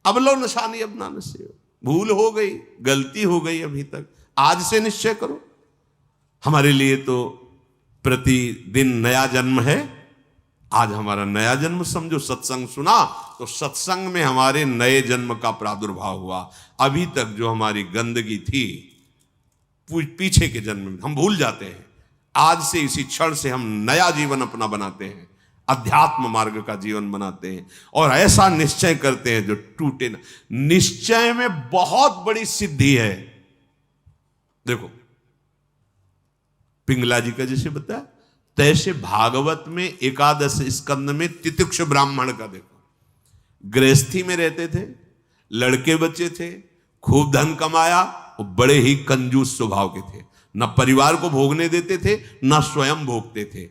अब लो निशानी अब ना नसे हो, भूल हो गई, गलती हो गई अभी तक, आज से निश्चय करो। हमारे लिए तो प्रतिदिन नया जन्म है। आज हमारा नया जन्म समझो, सत्संग सुना तो सत्संग में हमारे नए जन्म का प्रादुर्भाव हुआ। अभी तक जो हमारी गंदगी थी पीछे के जन्म में हम भूल जाते हैं। आज से इसी क्षण से हम नया जीवन अपना बनाते हैं, अध्यात्म मार्ग का जीवन बनाते हैं और ऐसा निश्चय करते हैं जो टूटे ना। निश्चय में बहुत बड़ी सिद्धि है। देखो पिंगला जी का जैसे बताया, तैसे भागवत में एकादश स्कंद में तितिक्ष ब्राह्मण का देखो, गृहस्थी में रहते थे, लड़के बच्चे थे, खूब धन कमाया और बड़े ही कंजूस स्वभाव के थे, न परिवार को भोगने देते थे न स्वयं भोगते थे।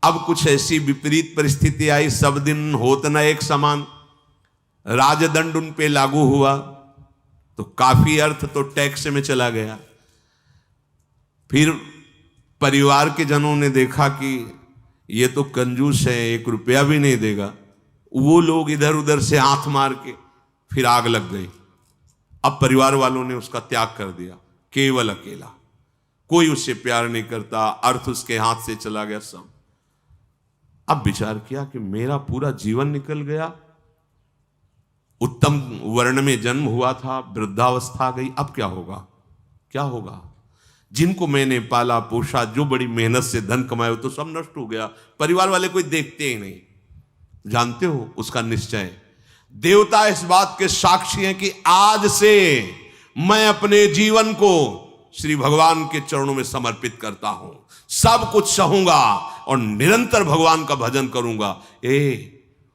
अब कुछ ऐसी विपरीत परिस्थिति आई, सब दिन होत न एक समान, राजदंड उन पे लागू हुआ तो काफी अर्थ तो टैक्स में चला गया। फिर परिवार के जनों ने देखा कि ये तो कंजूस है, 1 रुपया भी नहीं देगा। वो लोग इधर उधर से हाथ मार के फिर आग लग गई। अब परिवार वालों ने उसका त्याग कर दिया, केवल अकेला, कोई उससे प्यार नहीं करता, अर्थ उसके हाथ से चला गया सब। अब विचार किया कि मेरा पूरा जीवन निकल गया, उत्तम वर्ण में जन्म हुआ था, वृद्धावस्था आ गई, अब क्या होगा, क्या होगा। जिनको मैंने पाला पोषा, जो बड़ी मेहनत से धन कमाए, तो सब नष्ट हो गया, परिवार वाले कोई देखते ही नहीं। जानते हो उसका निश्चय, देवता इस बात के साक्षी हैं कि आज से मैं अपने जीवन को श्री भगवान के चरणों में समर्पित करता हूं, सब कुछ सहूंगा और निरंतर भगवान का भजन करूंगा।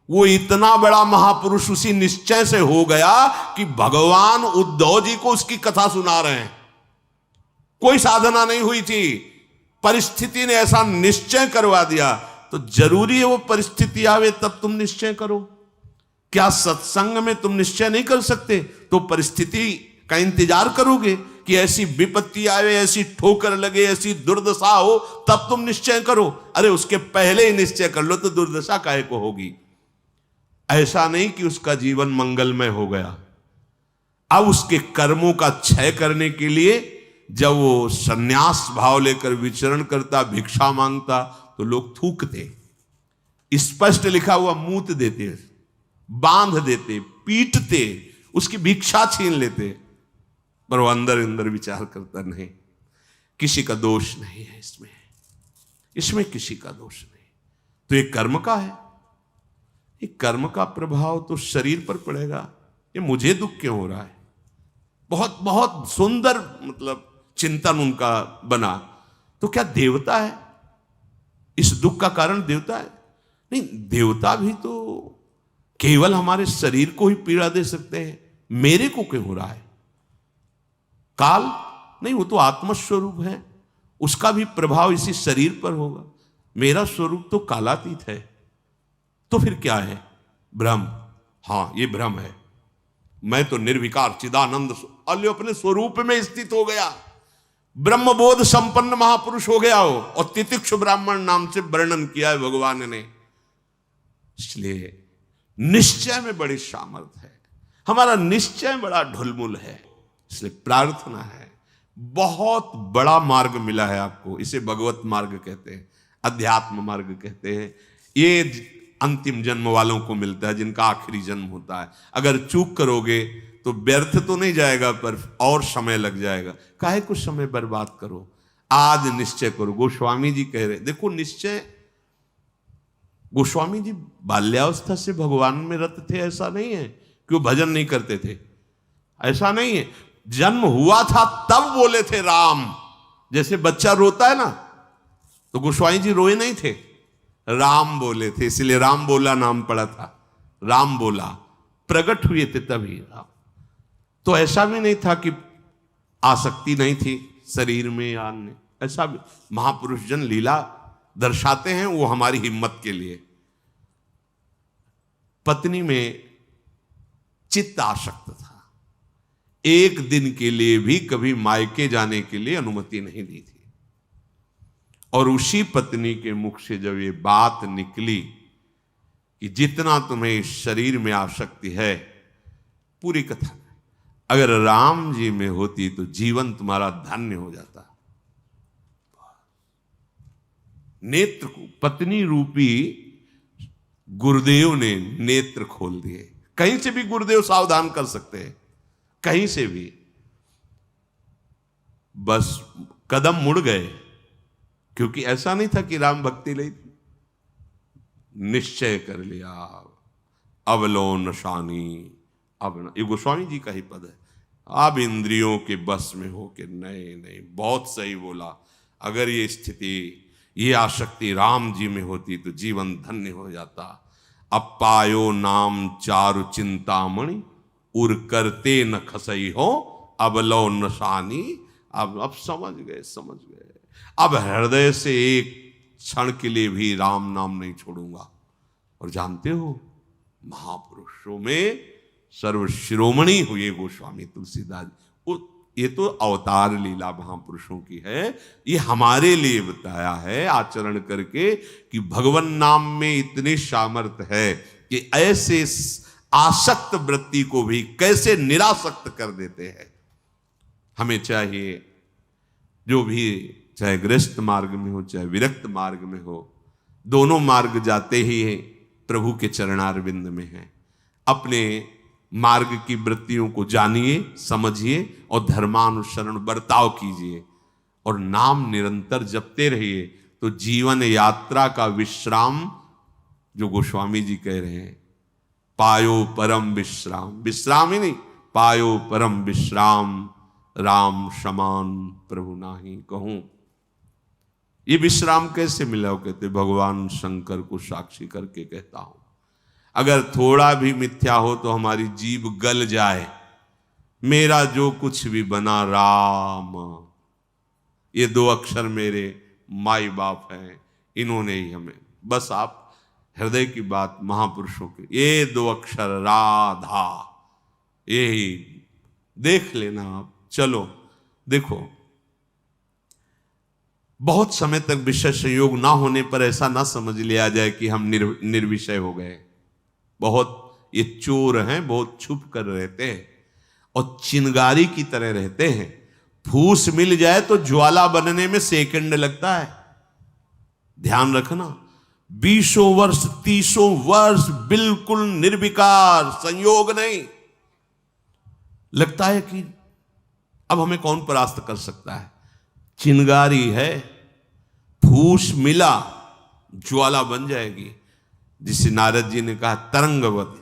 वो इतना बड़ा महापुरुष उसी निश्चय से हो गया कि भगवान उद्धव जी को उसकी कथा सुना रहे हैं। कोई साधना नहीं हुई थी, परिस्थिति ने ऐसा निश्चय करवा दिया। तो जरूरी है वो परिस्थिति आवे तब तुम निश्चय करो। क्या सत्संग में तुम निश्चय नहीं कर सकते तो परिस्थिति का इंतजार करोगे कि ऐसी विपत्ति आवे, ऐसी ठोकर लगे, ऐसी दुर्दशा हो तब तुम निश्चय करो? अरे उसके पहले ही निश्चय कर लो तो दुर्दशा काहे को होगी। ऐसा नहीं कि उसका जीवन मंगलमय हो गया। अब उसके कर्मों का क्षय करने के लिए जब वो संन्यास भाव लेकर विचरण करता, भिक्षा मांगता, तो लोग थूकते, स्पष्ट लिखा हुआ मूत देते, बांध देते, पीटते, उसकी भिक्षा छीन लेते। पर वो अंदर अंदर विचार करता नहीं, किसी का दोष नहीं है इसमें, इसमें किसी का दोष नहीं। तो ये कर्म का है, ये कर्म का प्रभाव तो शरीर पर पड़ेगा। ये मुझे दुख क्यों हो रहा है? बहुत बहुत सुंदर मतलब चिंतन उनका बना। तो क्या देवता है? इस दुख का कारण देवता है? नहीं, देवता भी तो केवल हमारे शरीर को ही पीड़ा दे सकते हैं। मेरे को क्यों हो रहा है? काल नहीं, वो तो आत्मस्वरूप है, उसका भी प्रभाव इसी शरीर पर होगा। मेरा स्वरूप तो कालातीत है। तो फिर क्या है? भ्रम। हाँ, ये भ्रम है। मैं तो निर्विकार चिदानंद अपने स्वरूप में स्थित हो गया, ब्रह्मबोध संपन्न महापुरुष हो गया हो। और तितिक्ष ब्राह्मण नाम से वर्णन किया है भगवान ने। इसलिए निश्चय में बड़ी सामर्थ्य है, हमारा निश्चय बड़ा ढुलमुल है। इसलिए प्रार्थना है, बहुत बड़ा मार्ग मिला है आपको, इसे भगवत मार्ग कहते हैं, अध्यात्म मार्ग कहते हैं। ये अंतिम जन्म वालों को मिलता है, जिनका आखिरी जन्म होता है। अगर चूक करोगे तो व्यर्थ तो नहीं जाएगा, पर और समय लग जाएगा। काहे कुछ समय बर्बाद करो, आज निश्चय करो। गोस्वामी जी कह रहे, देखो निश्चय, गोस्वामी जी बाल्यावस्था से भगवान में रत थे, ऐसा नहीं है कि वो भजन नहीं करते थे, ऐसा नहीं है। जन्म हुआ था तब बोले थे राम, जैसे बच्चा रोता है ना, तो गोस्वामी जी रोए नहीं थे, राम बोले थे, इसलिए राम बोला नाम पड़ा था। राम बोला, प्रकट हुए थे तभी राम। तो ऐसा भी नहीं था कि आसक्ति नहीं थी शरीर में या अन्य, ऐसा भी महापुरुष जन लीला दर्शाते हैं, वो हमारी हिम्मत के लिए। पत्नी में चित्त आसक्त था, एक दिन के लिए भी कभी मायके जाने के लिए अनुमति नहीं दी थी। और उसी पत्नी के मुख से जब ये बात निकली कि जितना तुम्हें इस शरीर में आसक्ति है, पूरी कथा अगर राम जी में होती तो जीवन तुम्हारा धन्य हो जाता। नेत्र को पत्नी रूपी गुरुदेव ने नेत्र खोल दिए। कहीं से भी गुरुदेव सावधान कर सकते हैं, कहीं से भी, बस कदम मुड़ गए। क्योंकि ऐसा नहीं था कि राम भक्ति नहीं थी, निश्चय कर लिया अवलो नशानी। अब ये गोस्वामी जी का ही पद है, अब इंद्रियों के बस में हो के नहीं नहीं, बहुत सही बोला। अगर ये स्थिति, ये आसक्ति राम जी में होती तो जीवन धन्य हो जाता। अब पायो नाम चारु चिंतामणि, उर करते न खसई हो अबलो नशानी। अब समझ गए, समझ गए। अब हृदय से एक क्षण के लिए भी राम नाम नहीं छोड़ूंगा। और जानते हो, महापुरुषों में सर्वशिरोमणि हुए गोस्वामी तुलसीदास। ये तो अवतार लीला महापुरुषों की है, ये हमारे लिए बताया है आचरण करके कि भगवान नाम में इतनी सामर्थ्य है कि ऐसे आसक्त वृत्ति को भी कैसे निरासक्त कर देते हैं। हमें चाहिए जो भी, चाहे गृहस्थ मार्ग में हो चाहे विरक्त मार्ग में हो, दोनों मार्ग जाते ही प्रभु के चरणारविंद में है। अपने मार्ग की वृत्तियों को जानिए, समझिए और धर्मानुसरण बर्ताव कीजिए और नाम निरंतर जपते रहिए। तो जीवन यात्रा का विश्राम, जो गोस्वामी जी कह रहे हैं, पायो परम विश्राम, विश्राम ही नहीं, पायो परम विश्राम, राम समान प्रभु नाही कहूं। ये विश्राम कैसे मिला? वो कहते भगवान शंकर को साक्षी करके कहता हूं। अगर थोड़ा भी मिथ्या हो तो हमारी जीभ गल जाए, मेरा जो कुछ भी बना राम, ये दो अक्षर मेरे माई बाप हैं, इन्होंने ही हमें, बस आप हृदय की बात महापुरुषों की, ये दो अक्षर राधा, यही देख लेना आप। चलो देखो, बहुत समय तक विषय संयोग ना होने पर ऐसा ना समझ लिया जाए कि हम निर्विषय हो गए। बहुत ये चोर हैं, बहुत छुप कर रहते हैं और चिंगारी की तरह रहते हैं। फूस मिल जाए तो ज्वाला बनने में सेकंड लगता है। ध्यान रखना, 20 वर्ष 30 वर्ष बिल्कुल निर्विकार, संयोग नहीं। लगता है कि अब हमें कौन परास्त कर सकता है। चिंगारी है, फूस मिला ज्वाला बन जाएगी, जिसे नारद जी ने कहा तरंगवत,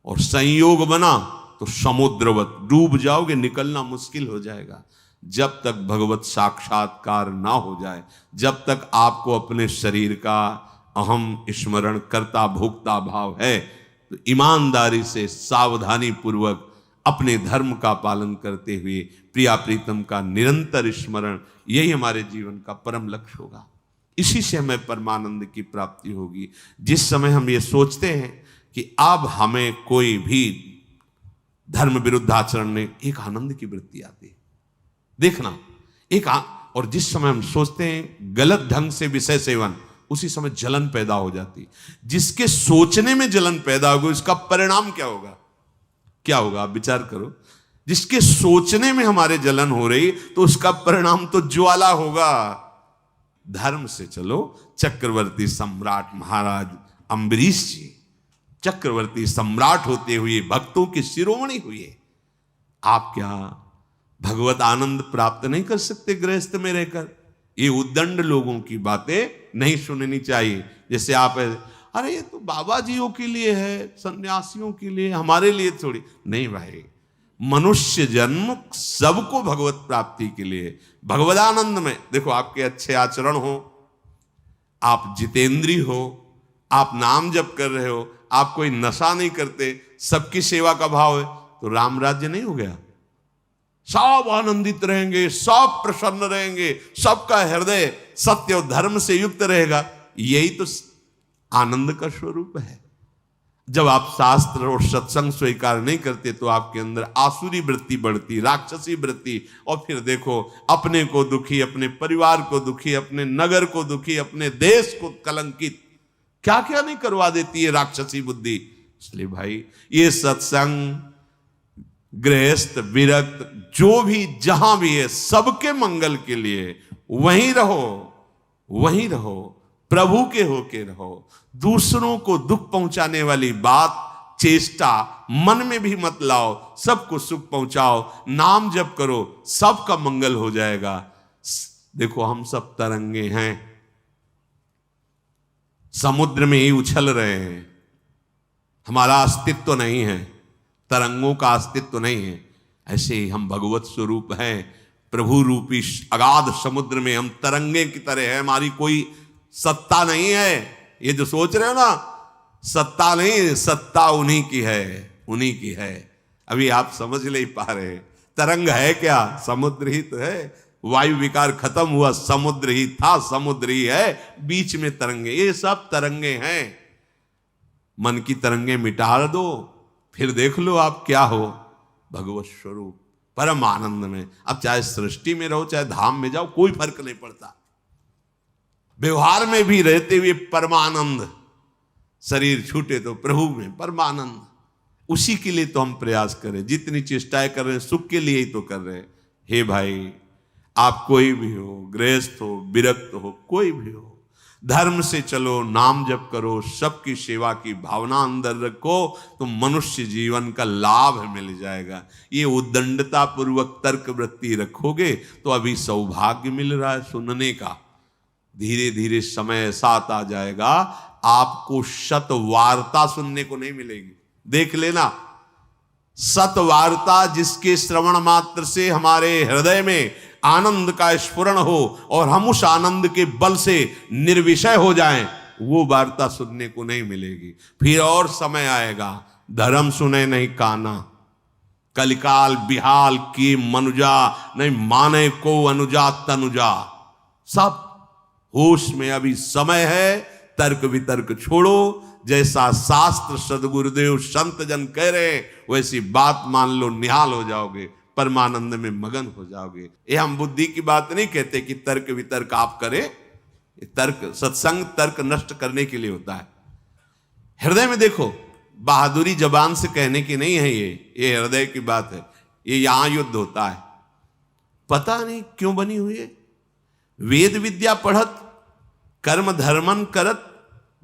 और संयोग बना तो समुद्रवत, डूब जाओगे, निकलना मुश्किल हो जाएगा। जब तक भगवत साक्षात्कार ना हो जाए, जब तक आपको अपने शरीर का अहम स्मरण करता भोक्ता भाव है, तो ईमानदारी से सावधानी पूर्वक अपने धर्म का पालन करते हुए प्रिया प्रीतम का निरंतर स्मरण, यही हमारे जीवन का परम लक्ष्य होगा। इसी से हमें परमानंद की प्राप्ति होगी। जिस समय हम ये सोचते हैं कि अब हमें कोई भी धर्म विरुद्ध आचरण ने, एक आनंद की वृत्ति आती है। देखना, और जिस समय हम सोचते हैं गलत ढंग से विषय सेवन, उसी समय जलन पैदा हो जाती। जिसके सोचने में जलन पैदा होगी, उसका परिणाम क्या होगा? क्या होगा आप विचार करो। जिसके सोचने में हमारे जलन हो रही, तो उसका परिणाम तो ज्वाला होगा। धर्म से चलो। चक्रवर्ती सम्राट महाराज अम्बरीश जी चक्रवर्ती सम्राट होते हुए भक्तों के शिरोमणि हुए। आप क्या भगवत आनंद प्राप्त नहीं कर सकते गृहस्थ में रहकर? ये उद्दंड लोगों की बातें नहीं सुननी चाहिए। जैसे आप, अरे ये तो बाबा जियों के लिए है, सन्यासियों के लिए, हमारे लिए थोड़ी नहीं। भाई, मनुष्य जन्म सबको भगवत प्राप्ति के लिए, भगवदानंद में। देखो, आपके अच्छे आचरण हो, आप जितेंद्री हो, आप नाम जप कर रहे हो, आप कोई नशा नहीं करते, सबकी सेवा का भाव है, तो राम राज्य नहीं हो गया? सब आनंदित रहेंगे, सब प्रसन्न रहेंगे, सबका हृदय सत्य और धर्म से युक्त रहेगा। यही तो आनंद का स्वरूप है। जब आप शास्त्र और सत्संग स्वीकार नहीं करते, तो आपके अंदर आसुरी वृत्ति बढ़ती, राक्षसी वृत्ति, और फिर देखो अपने को दुखी, अपने परिवार को दुखी, अपने नगर को दुखी, अपने देश को कलंकित, क्या क्या नहीं करवा देती है राक्षसी बुद्धि। इसलिए भाई, ये सत्संग गृहस्थ विरक्त जो भी जहां भी है, सबके मंगल के लिए वहीं रहो, वहीं रहो, प्रभु के होके रहो। दूसरों को दुख पहुंचाने वाली बात चेष्टा मन में भी मत लाओ, सबको सुख पहुंचाओ, नाम जप करो, सबका मंगल हो जाएगा। देखो हम सब तरंगे हैं, समुद्र में ही उछल रहे हैं, हमारा अस्तित्व नहीं है, तरंगों का अस्तित्व नहीं है। ऐसे ही हम भगवत स्वरूप हैं, प्रभु रूपी अगाध समुद्र में हम तरंगे की तरह है, हमारी कोई सत्ता नहीं है। ये जो सोच रहे हो ना, सत्ता नहीं, सत्ता उन्हीं की है, उन्हीं की है। अभी आप समझ नहीं पा रहे, तरंग है क्या? समुद्र ही तो है। वायु विकार खत्म हुआ, समुद्र ही था, समुद्र ही है, बीच में तरंगे, ये सब तरंगे हैं। मन की तरंगे मिटा दो, फिर देख लो आप क्या हो, भगवत स्वरूप परम आनंद में। अब चाहे सृष्टि में रहो, चाहे धाम में जाओ, कोई फर्क नहीं पड़ता। व्यवहार में भी रहते हुए परमानंद, शरीर छूटे तो प्रभु में परमानंद। उसी के लिए तो हम प्रयास करें, जितनी चेष्टाएं कर रहे हैं सुख के लिए ही तो कर रहे हैं। हे भाई, आप कोई भी हो, गृहस्थ हो, विरक्त हो, कोई भी हो, धर्म से चलो, नाम जप करो, सबकी सेवा की भावना अंदर रखो, तो मनुष्य जीवन का लाभ मिल जाएगा। ये उद्दंडता पूर्वक तर्क वृत्ति रखोगे तो अभी सौभाग्य मिल रहा है सुनने का, धीरे धीरे समय ऐसा आ जाएगा आपको शत वार्ता सुनने को नहीं मिलेगी। देख लेना, सत वार्ता जिसके श्रवण मात्र से हमारे हृदय में आनंद का स्फुरण हो और हम उस आनंद के बल से निर्विषय हो जाएं, वो वार्ता सुनने को नहीं मिलेगी। फिर और समय आएगा, धर्म सुने नहीं काना, कलिकाल बिहाल की मनुजा, नहीं माने को अनुजा तनुजा। सब होश में अभी समय है, तर्क वितर्क छोड़ो, जैसा शास्त्र सदगुरुदेव संत जन कह रहे वैसी बात मान लो, निहाल हो जाओगे, परमानंद में मगन हो जाओगे। ये हम बुद्धि की बात नहीं कहते कि तर्क वितर्क आप करें, तर्क सत्संग तर्क नष्ट करने के लिए होता है। हृदय में देखो, बहादुरी जबान से कहने की नहीं है, ये हृदय की बात है। ये यहां युद्ध होता है, पता नहीं क्यों बनी हुई है। वेद विद्या पढ़त, कर्म धर्मन करत,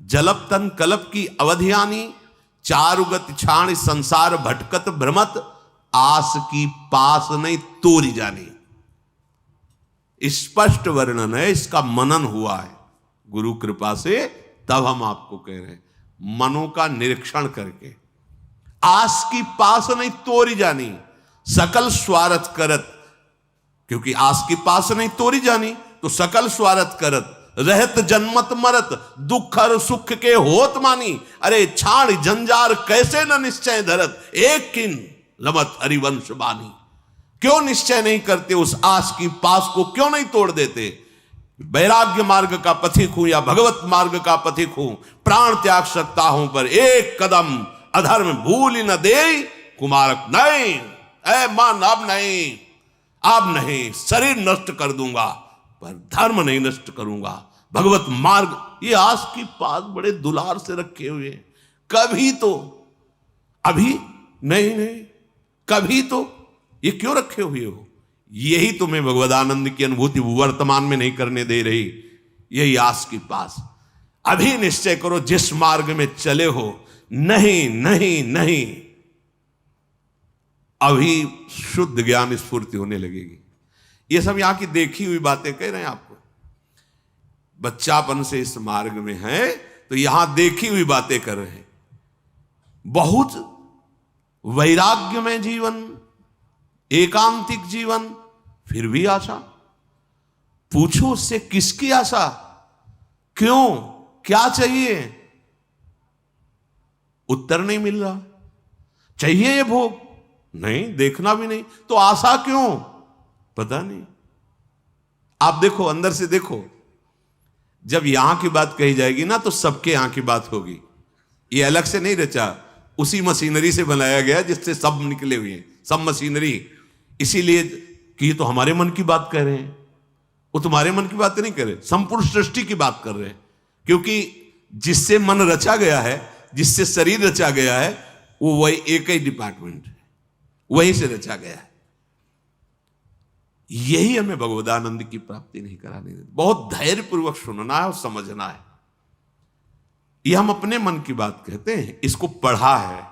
जलप तन कलप की अवधियानी, चारुगत छाण संसार भटकत भ्रमत, आस की पास नहीं तोरी जानी। स्पष्ट वर्णन है, इसका मनन हुआ है गुरु कृपा से, तब हम आपको कह रहे हैं, मनों का निरीक्षण करके। आस की पास नहीं तोरी जानी, सकल स्वार्थ करत, क्योंकि आस की पास नहीं तोरी जानी तो सकल स्वार्थ करत, रहत जन्मत मरत, दुख और सुख के होत मानी। अरे छाड़ जंजार कैसे न निश्चय धरत, एक किन लमत हरिवंश बानी। क्यों निश्चय नहीं करते, उस आस की पास को क्यों नहीं तोड़ देते? वैराग्य मार्ग का पथिक हूं या भगवत मार्ग का पथिक हूं, प्राण त्याग सकता हूं पर एक कदम अधर्म भूल न दे कुमारक नहीं। ऐ मन अब नहीं, अब नहीं, शरीर नष्ट कर दूंगा पर धर्म नहीं नष्ट करूंगा, भगवत मार्ग। ये आस की पास बड़े दुलार से रखे हुए, कभी तो, अभी नहीं, कभी तो, ये क्यों रखे हुए हो? यही तुम्हें भगवदानंद की अनुभूति वर्तमान में नहीं करने दे रही, यही आस की पास। अभी निश्चय करो जिस मार्ग में चले हो, नहीं नहीं नहीं, अभी शुद्ध ज्ञान स्फूर्ति होने लगेगी। ये सब यहां की देखी हुई बातें कह रहे हैं आपको। बच्चापन से इस मार्ग में है तो यहां देखी हुई बातें कर रहे हैं। बहुत वैराग्य में जीवन, एकांतिक जीवन, फिर भी आशा। पूछो उससे किसकी आशा, क्यों, क्या चाहिए? उत्तर नहीं मिल रहा। चाहिए ये भोग? नहीं, देखना भी नहीं, तो आशा क्यों? पता नहीं। आप देखो, अंदर से देखो, जब यहां की बात कही जाएगी ना तो सबके यहां की बात होगी। ये अलग से नहीं रचा, उसी मशीनरी से बनाया गया जिससे सब निकले हुए हैं, सब मशीनरी। इसीलिए कि ये तो हमारे मन की बात कर रहे हैं, वो तुम्हारे मन की बात नहीं कर रहे, संपूर्ण सृष्टि की बात कर रहे हैं। क्योंकि जिससे मन रचा गया है, जिससे शरीर रचा गया है, वो वही एक ही डिपार्टमेंट है। वहीं से रचा गया है। यही हमें भगवदानंद की प्राप्ति नहीं करानी देती। बहुत धैर्यपूर्वक सुनना है और समझना है। यह हम अपने मन की बात कहते हैं, इसको पढ़ा है,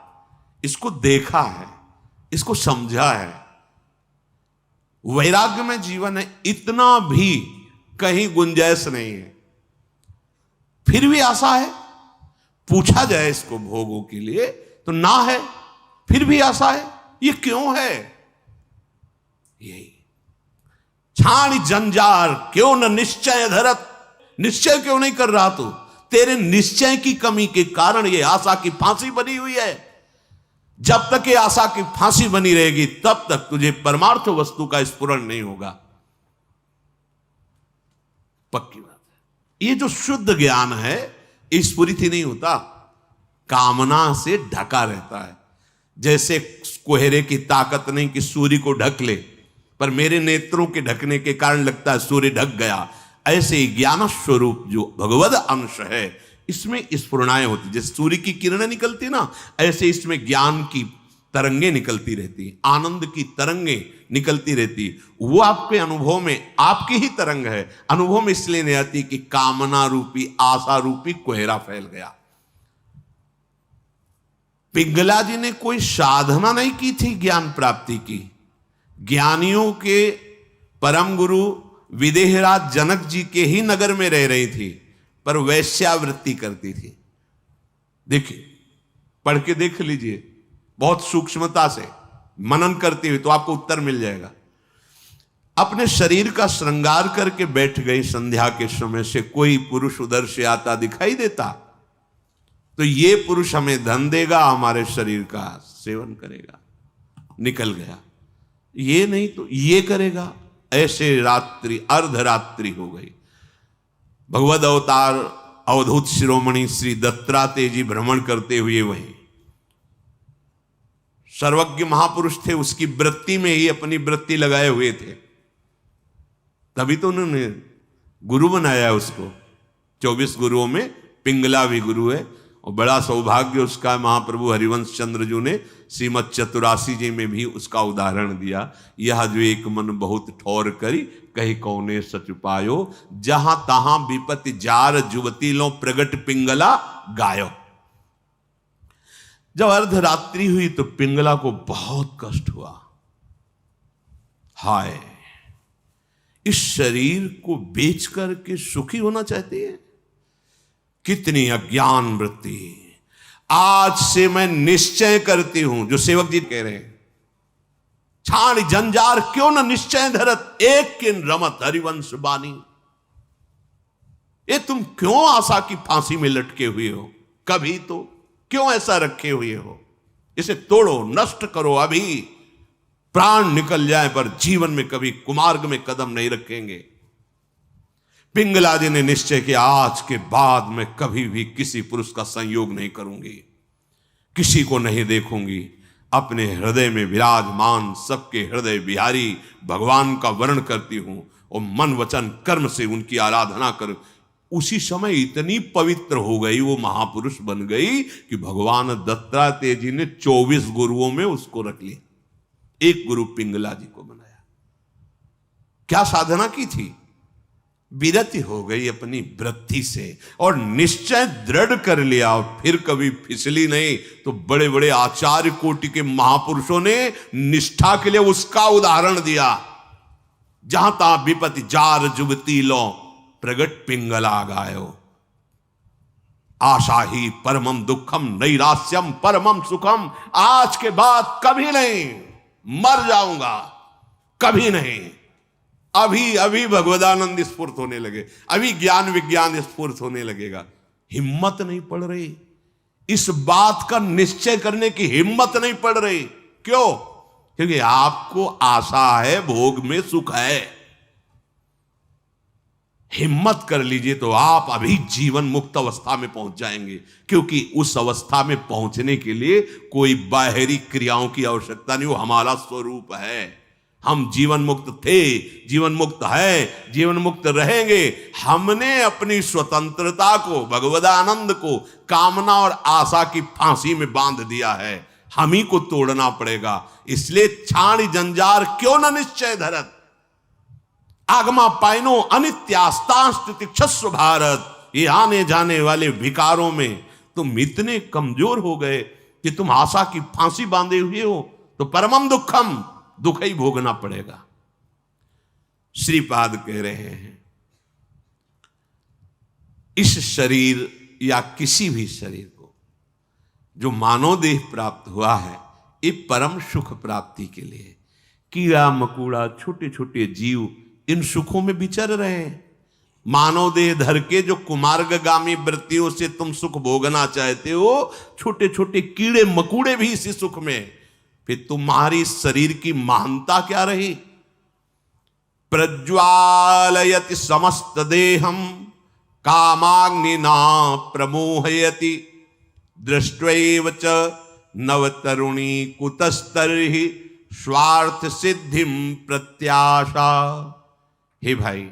इसको देखा है, इसको समझा है। वैराग्य में जीवन है, इतना भी कहीं गुंजाइश नहीं है। फिर भी आशा है, पूछा जाए इसको भोगों के लिए तो ना है, फिर भी आशा है। ये क्यों है? यही छाणी जंजार क्यों न निश्चय धरत। निश्चय क्यों नहीं कर रहा तू? तेरे निश्चय की कमी के कारण ये आशा की फांसी बनी हुई है। जब तक ये आशा की फांसी बनी रहेगी तब तक तुझे परमार्थ वस्तु का स्फुरण नहीं होगा। पक्की बात है। ये जो शुद्ध ज्ञान है स्फुरित ही नहीं होता, कामना से ढका रहता है। जैसे कोहरे की ताकत नहीं कि सूर्य को ढक ले, पर मेरे नेत्रों के ढकने के कारण लगता है सूर्य ढक गया। ऐसे ही ज्ञान स्वरूप जो भगवद अंश है इसमें स्फुरणाएं होती, जैसे सूर्य की किरणें निकलती ना, ऐसे इसमें ज्ञान की तरंगे निकलती रहती, आनंद की तरंगे निकलती रहती। वो आपके अनुभव में आपकी ही तरंग है। अनुभव में इसलिए नहीं आती कि कामना रूपी आशा रूपी कोहरा फैल गया। पिंगला जी ने कोई साधना नहीं की थी ज्ञान प्राप्ति की। ज्ञानियों के परम गुरु विदेहराज जनक जी के ही नगर में रह रही थी, पर वैश्यावृत्ति करती थी। देखिए, पढ़ के देख लीजिए, बहुत सूक्ष्मता से मनन करती हुई तो आपको उत्तर मिल जाएगा। अपने शरीर का श्रृंगार करके बैठ गई। संध्या के समय से कोई पुरुष उधर से आता दिखाई देता तो ये पुरुष हमें धन देगा, हमारे शरीर का सेवन करेगा, निकल गया। ये नहीं तो ये करेगा। ऐसे रात्रि अर्धरात्रि हो गई। भगवद अवतार अवधूत शिरोमणि श्री दत्तात्रेय जी भ्रमण करते हुए वहीं सर्वज्ञ महापुरुष थे, उसकी वृत्ति में ही अपनी वृत्ति लगाए हुए थे। तभी तो उन्होंने गुरु बनाया उसको। 24 गुरुओं में पिंगला भी गुरु है, और बड़ा सौभाग्य उसका महाप्रभु हरिवंश चंद्र जी ने श्रीमद चतुरासी जी में भी उसका उदाहरण दिया। यह जो एक मन बहुत ठौर करी, कही कौने सच पायो, जहां तहां विपत्ति जार जुवती लो प्रगट पिंगला गायो। जब अर्धरात्रि हुई तो पिंगला को बहुत कष्ट हुआ। हाय, इस शरीर को बेच करके सुखी होना चाहती है। कितनी अज्ञान वृत्ति। आज से मैं निश्चय करती हूं, जो सेवक जी कह रहे हैं, छाण जंजार क्यों न निश्चय धरत, एक किन रमत हरिवंश बानी। ये तुम क्यों आशा की फांसी में लटके हुए हो? कभी तो क्यों ऐसा रखे हुए हो? इसे तोड़ो, नष्ट करो। अभी प्राण निकल जाए पर जीवन में कभी कुमार्ग में कदम नहीं रखेंगे। पिंगला जी ने निश्चय किया, आज के बाद मैं कभी भी किसी पुरुष का संयोग नहीं करूंगी, किसी को नहीं देखूंगी। अपने हृदय में विराजमान सबके हृदय बिहारी भगवान का वर्ण करती हूं और मन वचन कर्म से उनकी आराधना कर। उसी समय इतनी पवित्र हो गई, वो महापुरुष बन गई कि भगवान दत्तात्रेय जी ने 24 गुरुओं में उसको रख लिया, एक गुरु पिंगला जी को बनाया। क्या साधना की थी? विरति हो गई अपनी वृत्ति से और निश्चय दृढ़ कर लिया, और फिर कभी फिसली नहीं। तो बड़े बड़े आचार्य कोटि के महापुरुषों ने निष्ठा के लिए उसका उदाहरण दिया। जहां तहां विपत्ति जार जुगती लो प्रगट पिंगला गायो। आशा ही परमम दुखम नैरास्यम परमम सुखम। आज के बाद कभी नहीं, मर जाऊंगा, कभी नहीं। अभी अभी भगवदानंद स्फूर्त होने लगे, अभी ज्ञान विज्ञान स्फूर्त होने लगेगा। हिम्मत नहीं पड़ रही, इस बात का निश्चय करने की हिम्मत नहीं पड़ रही। क्यों? क्योंकि आपको आशा है, भोग में सुख है। हिम्मत कर लीजिए तो आप अभी जीवन मुक्त अवस्था में पहुंच जाएंगे, क्योंकि उस अवस्था में पहुंचने के लिए कोई बाहरी क्रियाओं की आवश्यकता नहीं, वो हमारा स्वरूप है। हम जीवन मुक्त थे, जीवन मुक्त है, जीवन मुक्त रहेंगे। हमने अपनी स्वतंत्रता को, भगवदानंद को कामना और आशा की फांसी में बांध दिया है। हम ही को तोड़ना पड़ेगा। इसलिए छाण जंजार क्यों न निश्चय धरत, आगमा पाइनो अनित्यास्तास्तिक्षस्व भारत। ये आने जाने वाले विकारों में तुम इतने कमजोर हो गए कि तुम आशा की फांसी बांधे हुए हो, तो परमम दुखम, दुख ही भोगना पड़ेगा। श्रीपाद कह रहे हैं इस शरीर या किसी भी शरीर को जो मानव देह प्राप्त हुआ है, ये परम सुख प्राप्ति के लिए। कीड़ा मकोड़ा छोटे छोटे जीव इन सुखों में विचर रहे हैं। मानव देह धर के जो कुमार्गगामी वृत्तियों से तुम सुख भोगना चाहते हो, छोटे छोटे कीड़े मकूड़े भी इसी सुख में। फिर तुम्हारी शरीर की महानता क्या रही? प्रज्वालयति समस्त देहम कामाग्निना प्रमोहयति दृष्ट्वैव च नवतरुणी कुतस्तर्हि स्वार्थ सिद्धिम प्रत्याशा। हे भाई,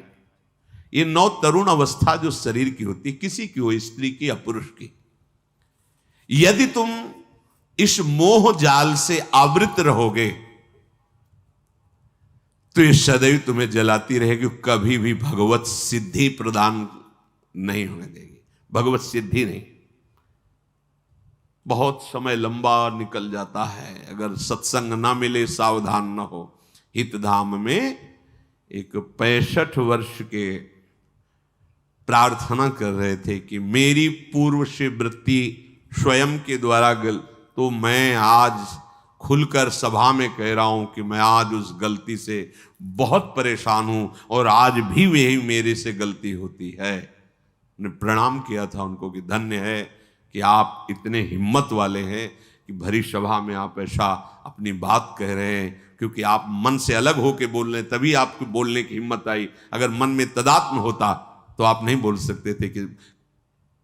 ये नौ तरुण अवस्था जो शरीर की होती है, किसी की हो, स्त्री की या पुरुष की, यदि तुम इस मोह जाल से आवृत रहोगे तो ये सदैव तुम्हें जलाती रहेगी, कभी भी भगवत सिद्धि प्रदान नहीं होने देगी। भगवत सिद्धि नहीं। बहुत समय लंबा निकल जाता है अगर सत्संग ना मिले, सावधान ना हो। हितधाम में एक 65 वर्ष के प्रार्थना कर रहे थे कि मेरी पूर्व से वृत्ति स्वयं के द्वारा तो मैं आज खुलकर सभा में कह रहा हूं कि मैं आज उस गलती से बहुत परेशान हूं और आज भी वही मेरे से गलती होती है। ने प्रणाम किया था उनको कि धन्य है कि आप इतने हिम्मत वाले हैं कि भरी सभा में आप ऐसा अपनी बात कह रहे हैं, क्योंकि आप मन से अलग होकर बोल रहे हैं, तभी आपको बोलने की हिम्मत आई। अगर मन में तदात्म होता तो आप नहीं बोल सकते थे। कि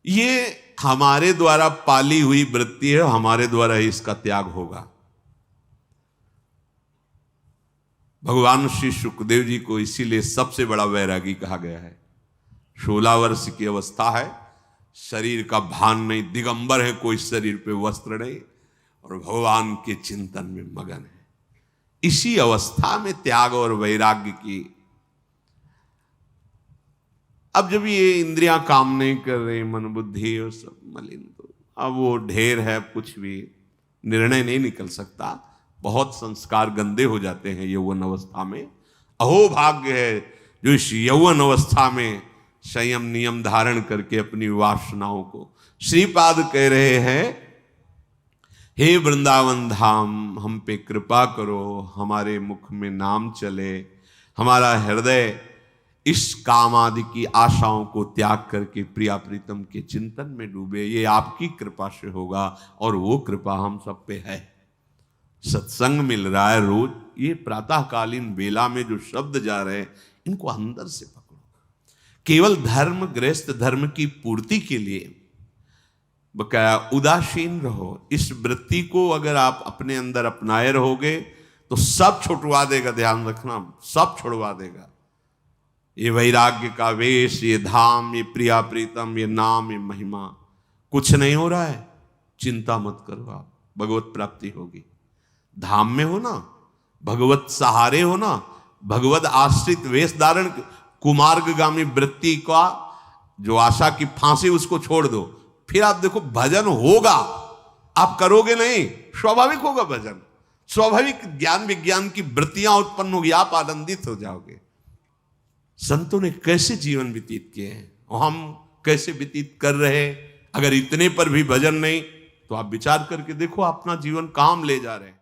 ये हमारे द्वारा पाली हुई वृत्ति है, हमारे द्वारा ही इसका त्याग होगा। भगवान श्री सुखदेव जी को इसीलिए सबसे बड़ा वैरागी कहा गया है। 16 वर्ष की अवस्था है, शरीर का भान नहीं, दिगंबर है, कोई शरीर पे वस्त्र नहीं, और भगवान के चिंतन में मगन है। इसी अवस्था में त्याग और वैराग्य की। अब जब ये इंद्रियां काम नहीं कर रही, मन बुद्धि और सब मलिन, तो अब वो ढेर है, कुछ भी निर्णय नहीं निकल सकता। बहुत संस्कार गंदे हो जाते हैं यौवन अवस्था में। अहो भाग्य है जो इस यौवन अवस्था में संयम नियम धारण करके अपनी वासनाओं को। श्रीपाद कह रहे हैं, हे वृंदावन धाम, हम पे कृपा करो, हमारे मुख में नाम चले, हमारा हृदय इस काम आदि की आशाओं को त्याग करके प्रिया प्रीतम के चिंतन में डूबे। ये आपकी कृपा से होगा, और वो कृपा हम सब पे है। सत्संग मिल रहा है रोज, ये प्रातःकालीन बेला में जो शब्द जा रहे हैं, इनको अंदर से पकड़ो। केवल धर्म, गृहस्थ धर्म की पूर्ति के लिए बकाया उदासीन रहो। इस वृत्ति को अगर आप अपने अंदर अपनाए रहोगे तो सब छुड़वा देगा। ध्यान रखना, सब छुड़वा देगा। ये वैराग्य का वेश, ये धाम, ये प्रिया प्रीतम, ये नाम, ये महिमा, कुछ नहीं हो रहा है, चिंता मत करो, आप भगवत प्राप्ति होगी। धाम में हो ना, भगवत सहारे हो ना, भगवत आश्रित वेश धारण, कुमार्गगामी वृत्ति का जो आशा की फांसी, उसको छोड़ दो। फिर आप देखो भजन होगा। आप करोगे नहीं, स्वाभाविक होगा भजन, स्वाभाविक ज्ञान विज्ञान की वृत्तियां उत्पन्न होगी, आप आनंदित हो जाओगे। संतों ने कैसे जीवन व्यतीत किए हैं, हम कैसे व्यतीत कर रहे हैं। अगर इतने पर भी भजन नहीं, तो आप विचार करके देखो अपना जीवन कहां ले जा रहे हैं।